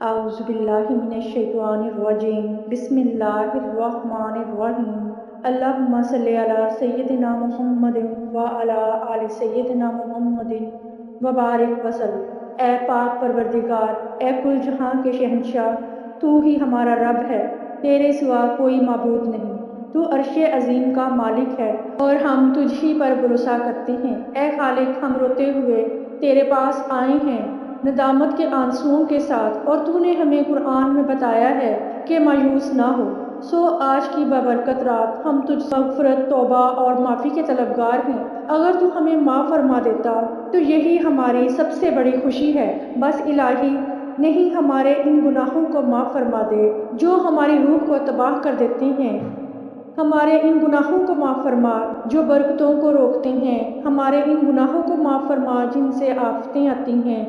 اعوذ باللہ من الشیطان الرجیم بسم اللہ الرحمن الرحیم اللہم صلی علی سیدنا محمد وعلی آل سیدنا محمد وبارک وسلم۔ اے پاک پروردگار، اے کل جہاں کے شہنشاہ، تو ہی ہمارا رب ہے، تیرے سوا کوئی معبود نہیں۔ تو عرش عظیم کا مالک ہے اور ہم تجھ ہی پر بھروسہ کرتے ہیں۔ اے خالق، ہم روتے ہوئے تیرے پاس آئے ہیں ندامت کے آنسوؤں کے ساتھ، اور تو نے ہمیں قرآن میں بتایا ہے کہ مایوس نہ ہو۔ سو آج کی بابرکت رات ہم تجھ سے مغفرت، توبہ اور معافی کے طلبگار ہیں۔ اگر تو ہمیں معاف فرما دیتا تو یہی ہماری سب سے بڑی خوشی ہے۔ بس الہی، نہیں ہمارے ان گناہوں کو معاف فرما دے جو ہماری روح کو تباہ کر دیتے ہیں۔ ہمارے ان گناہوں کو معاف فرما جو برکتوں کو روکتے ہیں۔ ہمارے ان گناہوں کو معاف فرما جن سے آفتیں آتی ہیں۔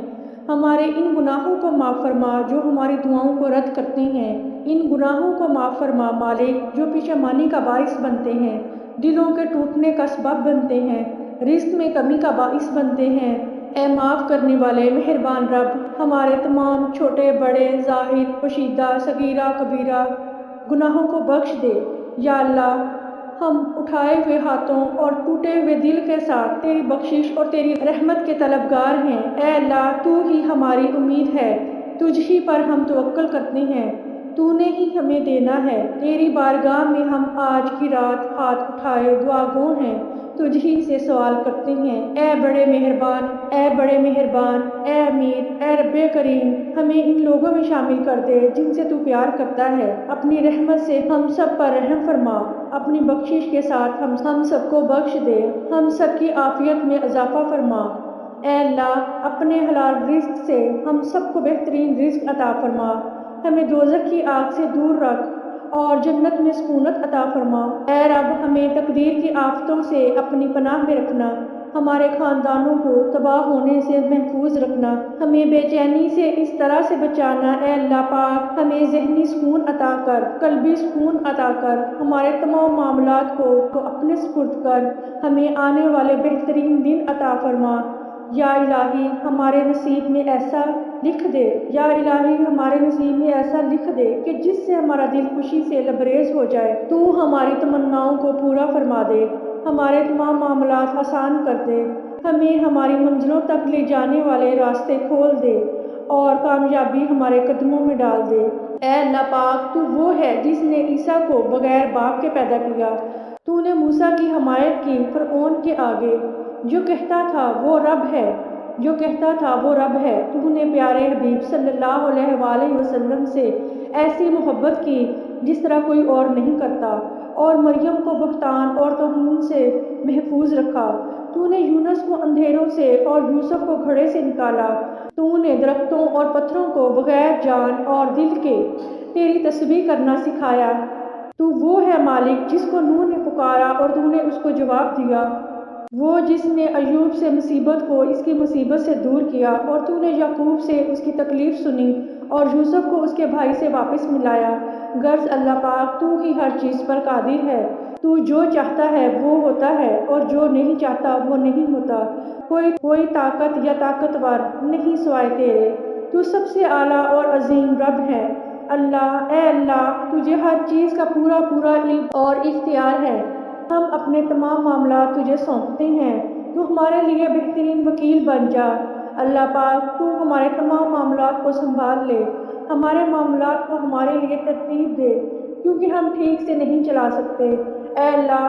ہمارے ان گناہوں کو معاف فرما جو ہماری دعاؤں کو رد کرتے ہیں۔ ان گناہوں کو معاف فرما مالک جو پشیمانی کا باعث بنتے ہیں، دلوں کے ٹوٹنے کا سبب بنتے ہیں، رزق میں کمی کا باعث بنتے ہیں۔ اے معاف کرنے والے مہربان رب، ہمارے تمام چھوٹے بڑے، ظاہر پوشیدہ، صغیرہ کبیرہ گناہوں کو بخش دے۔ یا اللہ، ہم اٹھائے ہوئے ہاتھوں اور ٹوٹے ہوئے دل کے ساتھ تیری بخشش اور تیری رحمت کے طلبگار ہیں۔ اے اللہ، تو ہی ہماری امید ہے، تجھ ہی پر ہم توکل کرتے ہیں، تو نے ہی ہمیں دینا ہے۔ تیری بارگاہ میں ہم آج کی رات ہاتھ اٹھائے دعا گو ہیں، تجھ ہی سے سوال کرتے ہیں۔ اے بڑے مہربان، اے بڑے مہربان، اے امیر، اے رب کریم، ہمیں ان لوگوں میں شامل کر دے جن سے تو پیار کرتا ہے۔ اپنی رحمت سے ہم سب پر رحم فرما، اپنی بخشش کے ساتھ ہم سب کو بخش دے، ہم سب کی عافیت میں اضافہ فرما۔ اے اللہ، اپنے حلال رزق سے ہم سب کو بہترین رزق عطا فرما، ہمیں دوزخ کی آگ سے دور رکھ اور جنت میں سکونت عطا فرما۔ اے رب، ہمیں تقدیر کی آفتوں سے اپنی پناہ میں رکھنا، ہمارے خاندانوں کو تباہ ہونے سے محفوظ رکھنا، ہمیں بے چینی سے اس طرح سے بچانا۔ اے اللہ پاک، ہمیں ذہنی سکون عطا کر، قلبی سکون عطا کر، ہمارے تمام معاملات کو اپنے سپرد کر ہمیں آنے والے بہترین دن عطا فرما۔ یا الہی، ہمارے نصیب میں ایسا لکھ دے، یا الہی ہمارے نصیب میں ایسا لکھ دے کہ جس سے ہمارا دل خوشی سے لبریز ہو جائے۔ تو ہماری تمناؤں کو پورا فرما دے، ہمارے تمام معاملات آسان کر دے، ہمیں ہماری منزلوں تک لے جانے والے راستے کھول دے اور کامیابی ہمارے قدموں میں ڈال دے۔ اے اللہ پاک، تو وہ ہے جس نے عیسیٰ کو بغیر باپ کے پیدا کیا۔ تو نے موسیٰ کی حمایت کی فرعون کے آگے، جو کہتا تھا وہ رب ہے، جو کہتا تھا وہ رب ہے۔ تو نے پیارے حبیب صلی اللہ علیہ وآلہ وسلم سے ایسی محبت کی جس طرح کوئی اور نہیں کرتا، اور مریم کو بہتان اور توہین سے محفوظ رکھا۔ تو نے یونس کو اندھیروں سے اور یوسف کو گھڑے سے نکالا۔ تو نے درختوں اور پتھروں کو بغیر جان اور دل کے تیری تسبیح کرنا سکھایا۔ تو وہ ہے مالک جس کو نوح نے پکارا اور تو نے اس کو جواب دیا، وہ جس نے ایوب سے مصیبت کو اس کی مصیبت سے دور کیا، اور تو نے یعقوب سے اس کی تکلیف سنی اور یوسف کو اس کے بھائی سے واپس ملایا۔ غرض اللہ پاک، تو ہی ہر چیز پر قادر ہے، تو جو چاہتا ہے وہ ہوتا ہے اور جو نہیں چاہتا وہ نہیں ہوتا۔ کوئی طاقت یا طاقتور نہیں سوائے تیرے، تو سب سے اعلیٰ اور عظیم رب ہے۔ اللہ، اے اللہ، تجھے ہر چیز کا پورا علم اور اختیار ہے۔ ہم اپنے تمام معاملات تجھے سونپتے ہیں، تو ہمارے لیے بہترین وکیل بن جا۔ اللہ پاک، تو ہمارے تمام معاملات کو سنبھال لے، ہمارے معاملات کو ہمارے لیے ترتیب دے، کیونکہ ہم ٹھیک سے نہیں چلا سکتے۔ اے اللہ،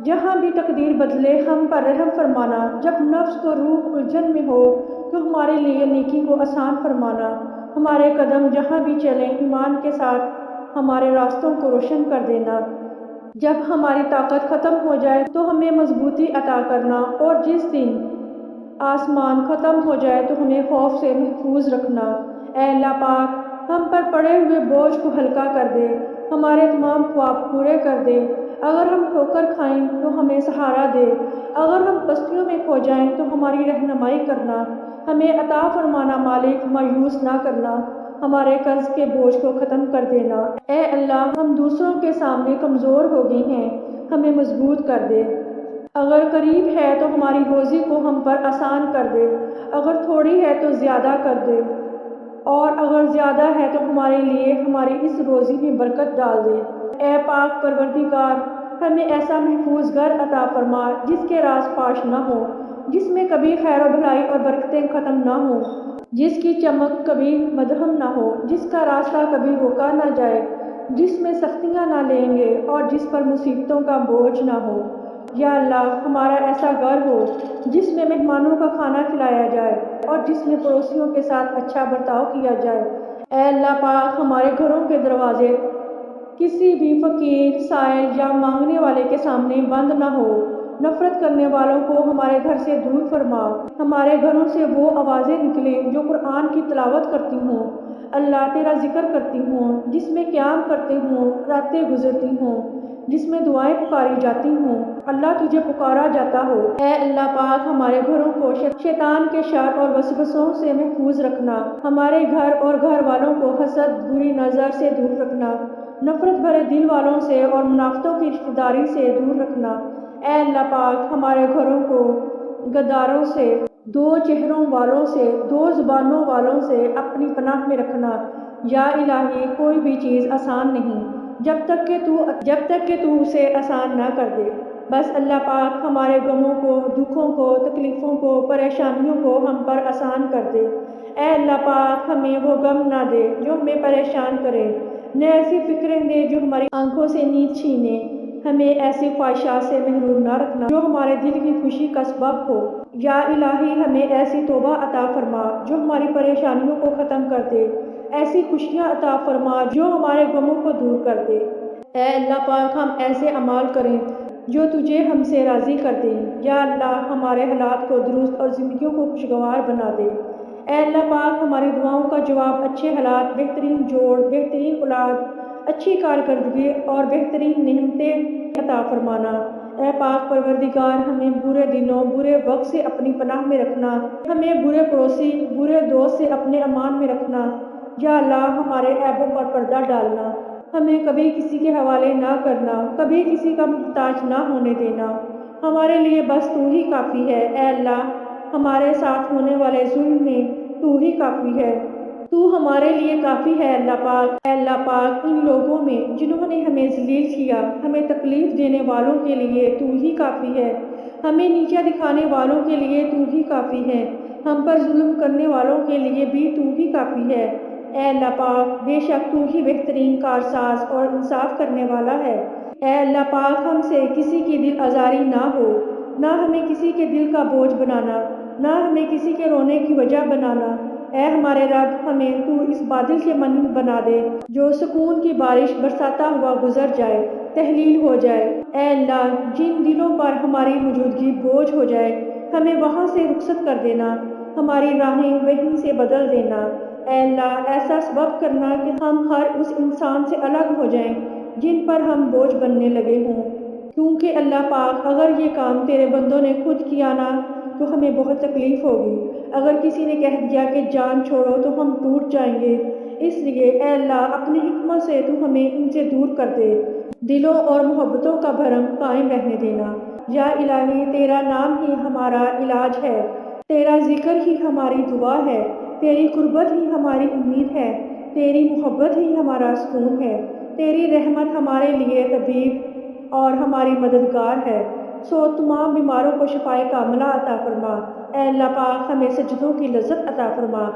جہاں بھی تقدیر بدلے ہم پر رحم فرمانا، جب نفس کو روح الجھن میں ہو تو ہمارے لیے نیکی کو آسان فرمانا، ہمارے قدم جہاں بھی چلیں ایمان کے ساتھ ہمارے راستوں کو روشن کر دینا، جب ہماری طاقت ختم ہو جائے تو ہمیں مضبوطی عطا کرنا، اور جس دن آسمان ختم ہو جائے تو ہمیں خوف سے محفوظ رکھنا۔ اے اللہ پاک، ہم پر پڑے ہوئے بوجھ کو ہلکا کر دے، ہمارے تمام خواب پورے کر دے۔ اگر ہم ٹھوکر کھائیں تو ہمیں سہارا دے، اگر ہم پستیوں میں کھو جائیں تو ہماری رہنمائی کرنا، ہمیں عطا فرمانا مالک، مایوس نہ کرنا، ہمارے قرض کے بوجھ کو ختم کر دینا۔ اے اللہ، ہم دوسروں کے سامنے کمزور ہو گئے ہیں، ہمیں مضبوط کر دے۔ اگر قریب ہے تو ہماری روزی کو ہم پر آسان کر دے، اگر تھوڑی ہے تو زیادہ کر دے۔ اور اگر زیادہ ہے تو ہمارے لیے ہماری اس روزی میں برکت ڈال دے۔ اے پاک پروردگار، ہمیں ایسا محفوظ گھر عطا فرما جس کے راز فاش نہ ہو، جس میں کبھی خیر و بھلائی اور برکتیں ختم نہ ہوں، جس کی چمک کبھی مدھم نہ ہو، جس کا راستہ کبھی روکا نہ جائے، جس میں سختیاں نہ لیں گے اور جس پر مصیبتوں کا بوجھ نہ ہو۔ یا اللہ، ہمارا ایسا گھر ہو جس میں مہمانوں کا کھانا کھلایا جائے اور جس میں پڑوسیوں کے ساتھ اچھا برتاؤ کیا جائے۔ اے اللہ پاک، ہمارے گھروں کے دروازے کسی بھی فقیر، سائل یا مانگنے والے کے سامنے بند نہ ہو۔ نفرت کرنے والوں کو ہمارے گھر سے دور فرما۔ ہمارے گھروں سے وہ آوازیں نکلیں جو قرآن کی تلاوت کرتی ہوں، اللہ تیرا ذکر کرتی ہوں، جس میں قیام کرتے ہوں، راتیں گزرتی ہوں، جس میں دعائیں پکاری جاتی ہوں، اللہ تجھے پکارا جاتا ہو۔ اے اللہ پاک، ہمارے گھروں کو شیطان کے شر اور وسوسوں سے محفوظ رکھنا۔ ہمارے گھر اور گھر والوں کو حسد، بری نظر سے دور رکھنا، نفرت بھرے دل والوں سے اور منافقتوں کی رشتہ داری سے دور رکھنا۔ اے اللہ پاک، ہمارے گھروں کو غداروں سے، دو چہروں والوں سے، دو زبانوں والوں سے اپنی پناہ میں رکھنا۔ یا الہی، کوئی بھی چیز آسان نہیں جب تک کہ تو اسے آسان نہ کر دے۔ بس اللہ پاک، ہمارے غموں کو، دکھوں کو، تکلیفوں کو، پریشانیوں کو ہم پر آسان کر دے۔ اے اللہ پاک، ہمیں وہ غم نہ دے جو ہمیں پریشان کرے، نہ ایسی فکریں دے جو ہماری آنکھوں سے نیند چھینے۔ ہمیں ایسی خواہشات سے محروم نہ رکھنا جو ہمارے دل کی خوشی کا سبب ہو۔ یا الہی، ہمیں ایسی توبہ عطا فرما جو ہماری پریشانیوں کو ختم کر دے، ایسی خوشیاں عطا فرما جو ہمارے غموں کو دور کر دے۔ اے اللہ پاک، ہم ایسے اعمال کریں جو تجھے ہم سے راضی کر دیں۔ یا اللہ، ہمارے حالات کو درست اور زندگیوں کو خوشگوار بنا دے۔ اے اللہ پاک، ہماری دعاؤں کا جواب اچھے حالات، بہترین جوڑ، بہترین اولاد، اچھی کارکردگی اور بہترین نعمتیں عطا فرمانا۔ اے پاک پروردگار، ہمیں برے دنوں، برے وقت سے اپنی پناہ میں رکھنا، ہمیں برے پڑوسی، برے دوست سے اپنے امان میں رکھنا۔ یا اللہ، ہمارے عیبوں پر پردہ ڈالنا، ہمیں کبھی کسی کے حوالے نہ کرنا، کبھی کسی کا محتاج نہ ہونے دینا۔ ہمارے لیے بس تو ہی کافی ہے۔ اے اللہ، ہمارے ساتھ ہونے والے ظلم میں تو ہی کافی ہے، تو ہمارے لیے کافی ہے۔ اللہ پاک، اے اللہ پاک، ان لوگوں میں جنہوں نے ہمیں ذلیل کیا، ہمیں تکلیف دینے والوں کے لیے تو ہی کافی ہے، ہمیں نیچا دکھانے والوں کے لیے تو ہی کافی ہے، ہم پر ظلم کرنے والوں کے لیے بھی تو ہی کافی ہے۔ اے اللہ پاک، بے شک تو ہی بہترین کارساز اور انصاف کرنے والا ہے۔ اے اللہ پاک، ہم سے کسی کی دل آزاری نہ ہو، نہ ہمیں کسی کے دل کا بوجھ بنانا، نہ ہمیں کسی کے رونے کی وجہ بنانا۔ اے ہمارے رب، ہمیں تو اس بادل کے مانند بنا دے جو سکون کی بارش برساتا ہوا گزر جائے، تحلیل ہو جائے۔ اے اللہ، جن دلوں پر ہماری موجودگی بوجھ ہو جائے، ہمیں وہاں سے رخصت کر دینا، ہماری راہیں وہیں سے بدل دینا۔ اے اللہ، ایسا سبب کرنا کہ ہم ہر اس انسان سے الگ ہو جائیں جن پر ہم بوجھ بننے لگے ہوں، کیونکہ اللہ پاک، اگر یہ کام تیرے بندوں نے خود کیا نا تو ہمیں بہت تکلیف ہوگی۔ اگر کسی نے کہہ دیا کہ جان چھوڑو تو ہم ٹوٹ جائیں گے۔ اس لیے اے اللہ، اپنی حکمت سے تو ہمیں ان سے دور کر دے، دلوں اور محبتوں کا بھرم قائم رہنے دینا۔ یا الہی، تیرا نام ہی ہمارا علاج ہے، تیرا ذکر ہی ہماری دعا ہے، تیری قربت ہی ہماری امید ہے، تیری محبت ہی ہمارا سکون ہے، تیری رحمت ہمارے لیے طبیب اور ہماری مددگار ہے۔ سو تمام بیماروں کو شفائے کاملہ عطا فرما۔ اے اللہ پاک، ہمیں سجدوں کی لذت عطا فرما،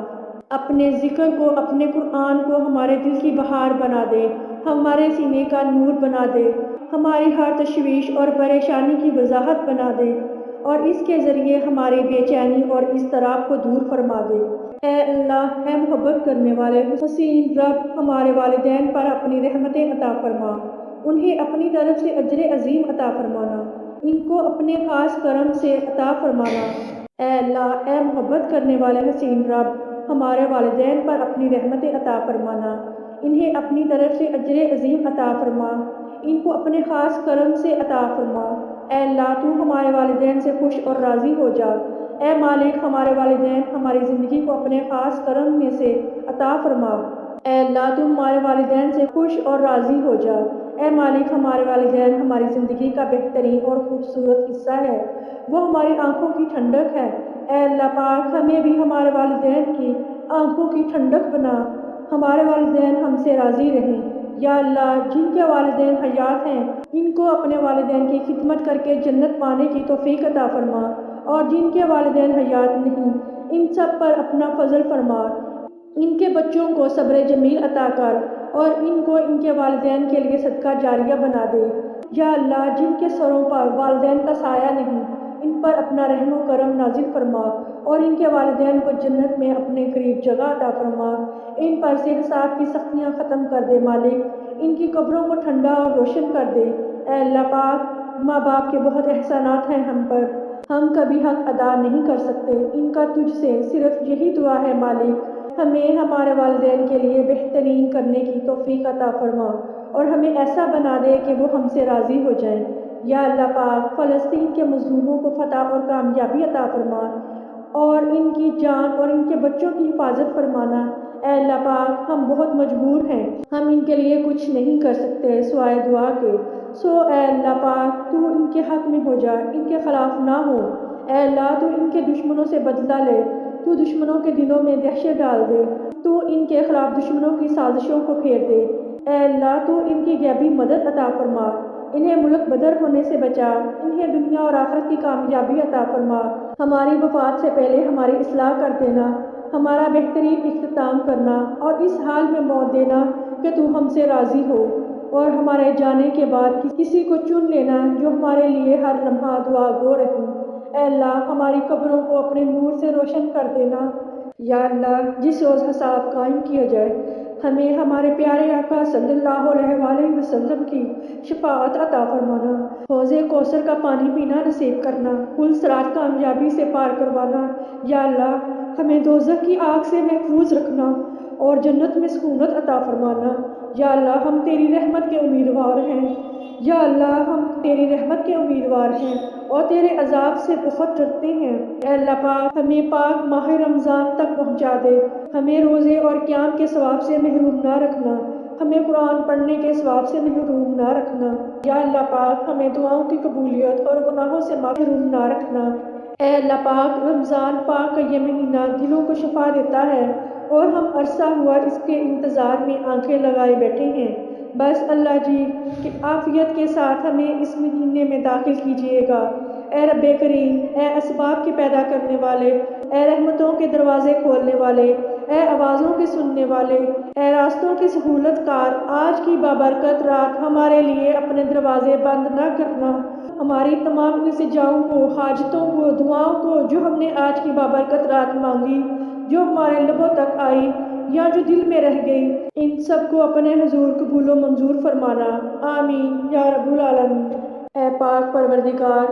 اپنے ذکر کو، اپنے قرآن کو ہمارے دل کی بہار بنا دے، ہمارے سینے کا نور بنا دے، ہماری ہر تشویش اور پریشانی کی وضاحت بنا دے، اور اس کے ذریعے ہماری بے چینی اور اضطراب کو دور فرما دے۔ اے اللہ، اے محبت کرنے والے حسین رب، ہمارے والدین پر اپنی رحمتیں عطا فرما، انہیں اپنی طرف سے اجر عظیم عطا فرمانا، ان کو اپنے خاص کرم سے عطا فرمانا۔ اے اللہ، اے محبت کرنے والے حسین رب، ہمارے والدین پر اپنی رحمتیں عطا فرمانا، انہیں اپنی طرف سے اجر عظیم عطا فرما، ان کو اپنے خاص کرم سے عطا فرما۔ اے اللہ، تو ہمارے والدین سے خوش اور راضی ہو جا۔ اے مالک، ہمارے والدین ہماری زندگی کو اپنے خاص کرم میں سے عطا فرما۔ اے اللہ، تو ہمارے والدین سے خوش اور راضی ہو جا۔ اے مالک، ہمارے والدین ہماری زندگی کا بہترین اور خوبصورت حصہ ہے، وہ ہماری آنکھوں کی ٹھنڈک ہے۔ اے اللہ پاک، ہمیں بھی ہمارے والدین کی آنکھوں کی ٹھنڈک بنا، ہمارے والدین ہم سے راضی رہیں۔ یا اللہ جن کے والدین حیات ہیں ان کو اپنے والدین کی خدمت کر کے جنت پانے کی توفیق عطا فرما، اور جن کے والدین حیات نہیں ان سب پر اپنا فضل فرما، ان کے بچوں کو صبر جمیل عطا کر اور ان کو ان کے والدین کے لیے صدقہ جاریہ بنا دے۔ یا اللہ جن کے سروں پر والدین کا سایہ نہیں ان پر اپنا رحم و کرم نازل فرما، اور ان کے والدین کو جنت میں اپنے قریب جگہ عطا فرما، ان پر سے حساب کی سختیاں ختم کر دے مالک، ان کی قبروں کو ٹھنڈا اور روشن کر دے۔ اے اللہ پاک، ماں باپ کے بہت احسانات ہیں ہم پر، ہم کبھی حق ادا نہیں کر سکتے، ان کا تجھ سے صرف یہی دعا ہے مالک، ہمیں ہمارے والدین کے لیے بہترین کرنے کی توفیق عطا فرما اور ہمیں ایسا بنا دے کہ وہ ہم سے راضی ہو جائیں۔ یا اللہ پاک، فلسطین کے مظلوموں کو فتح اور کامیابی عطا فرما اور ان کی جان اور ان کے بچوں کی حفاظت فرمانا۔ اے اللہ پاک، ہم بہت مجبور ہیں، ہم ان کے لیے کچھ نہیں کر سکتے سوائے دعا کے، سو اے اللہ پاک تو ان کے حق میں ہو جا، ان کے خلاف نہ ہو۔ اے اللہ تو ان کے دشمنوں سے بدلہ لے، تو دشمنوں کے دلوں میں دہشت ڈال دے، تو ان کے خلاف دشمنوں کی سازشوں کو پھیر دے۔ اے اللہ تو ان کی غیبی مدد عطا فرما، انہیں ملک بدر ہونے سے بچا، انہیں دنیا اور آخرت کی کامیابی عطا فرما، ہماری وفات سے پہلے ہماری اصلاح کر دینا، ہمارا بہترین اختتام کرنا اور اس حال میں موت دینا کہ تو ہم سے راضی ہو، اور ہمارے جانے کے بعد کسی کو چن لینا جو ہمارے لیے ہر لمحہ دعا گو رہے۔ اے اللہ ہماری قبروں کو اپنے نور سے روشن کر دینا۔ یا اللہ جس روز حساب قائم کیا جائے ہمیں ہمارے پیارے آقا صلی اللہ علیہ وآلہ وسلم کی شفاعت عطا فرمانا، حوض کوثر کا پانی پینا نصیب کرنا، پل صراط کامیابی سے پار کروانا۔ یا اللہ ہمیں دوزخ کی آگ سے محفوظ رکھنا اور جنت میں سکونت عطا فرمانا۔ یا اللہ ہم تیری رحمت کے امیدوار ہیں، یا اللہ ہم تیری رحمت کے امیدوار ہیں اور تیرے عذاب سے بہت ڈرتے ہیں۔ اے اللہ پاک ہمیں پاک ماہ رمضان تک پہنچا دے، ہمیں روزے اور قیام کے ثواب سے محروم نہ رکھنا، ہمیں قرآن پڑھنے کے ثواب سے محروم نہ رکھنا۔ یا اللہ پاک ہمیں دعاؤں کی قبولیت اور گناہوں سے محروم نہ رکھنا۔ اے اللہ پاک رمضان پاک کا یہ مہینہ دلوں کو شفا دیتا ہے اور ہم عرصہ ہوا اس کے انتظار میں آنکھیں لگائے بیٹھے ہیں، بس اللہ جی کہ عافیت کے ساتھ ہمیں اس مہینے میں داخل کیجیے گا۔ اے رب کریم، اے اسباب کے پیدا کرنے والے، اے رحمتوں کے دروازے کھولنے والے، اے آوازوں کے سننے والے، اے راستوں کے سہولت کار، آج کی بابرکت رات ہمارے لیے اپنے دروازے بند نہ کرنا، ہماری تمام التجاؤں کو، حاجتوں کو، دعاؤں کو جو ہم نے آج کی بابرکت رات مانگی، جو ہمارے لبوں تک آئی یا جو دل میں رہ گئی، ان سب کو اپنے حضور قبول و منظور فرمانا، آمین یا رب العالمین۔ اے پاک پروردگار،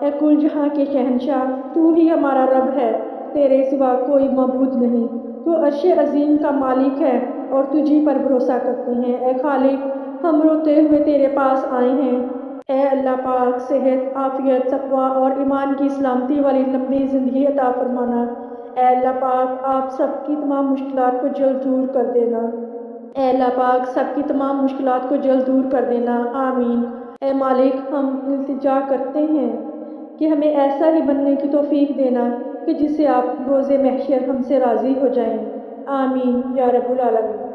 اے کل جہاں کے شہنشاہ، تو ہی ہمارا رب ہے، تیرے سوا کوئی معبود نہیں، تو عرش عظیم کا مالک ہے اور تجھی پر بھروسہ کرتے ہیں۔ اے خالق، ہم روتے ہوئے تیرے پاس آئے ہیں، اے اللہ پاک صحت، عافیت، تقوی اور ایمان کی سلامتی والی لمبی زندگی عطا فرمانا۔ اے اللہ پاک آپ سب کی تمام مشکلات کو جلد دور کر دینا، اے اللہ پاک سب کی تمام مشکلات کو جلد دور کر دینا، آمین۔ اے مالک ہم التجا کرتے ہیں کہ ہمیں ایسا ہی بننے کی توفیق دینا کہ جس سے آپ روز محشر ہم سے راضی ہو جائیں، آمین یا رب العالمین۔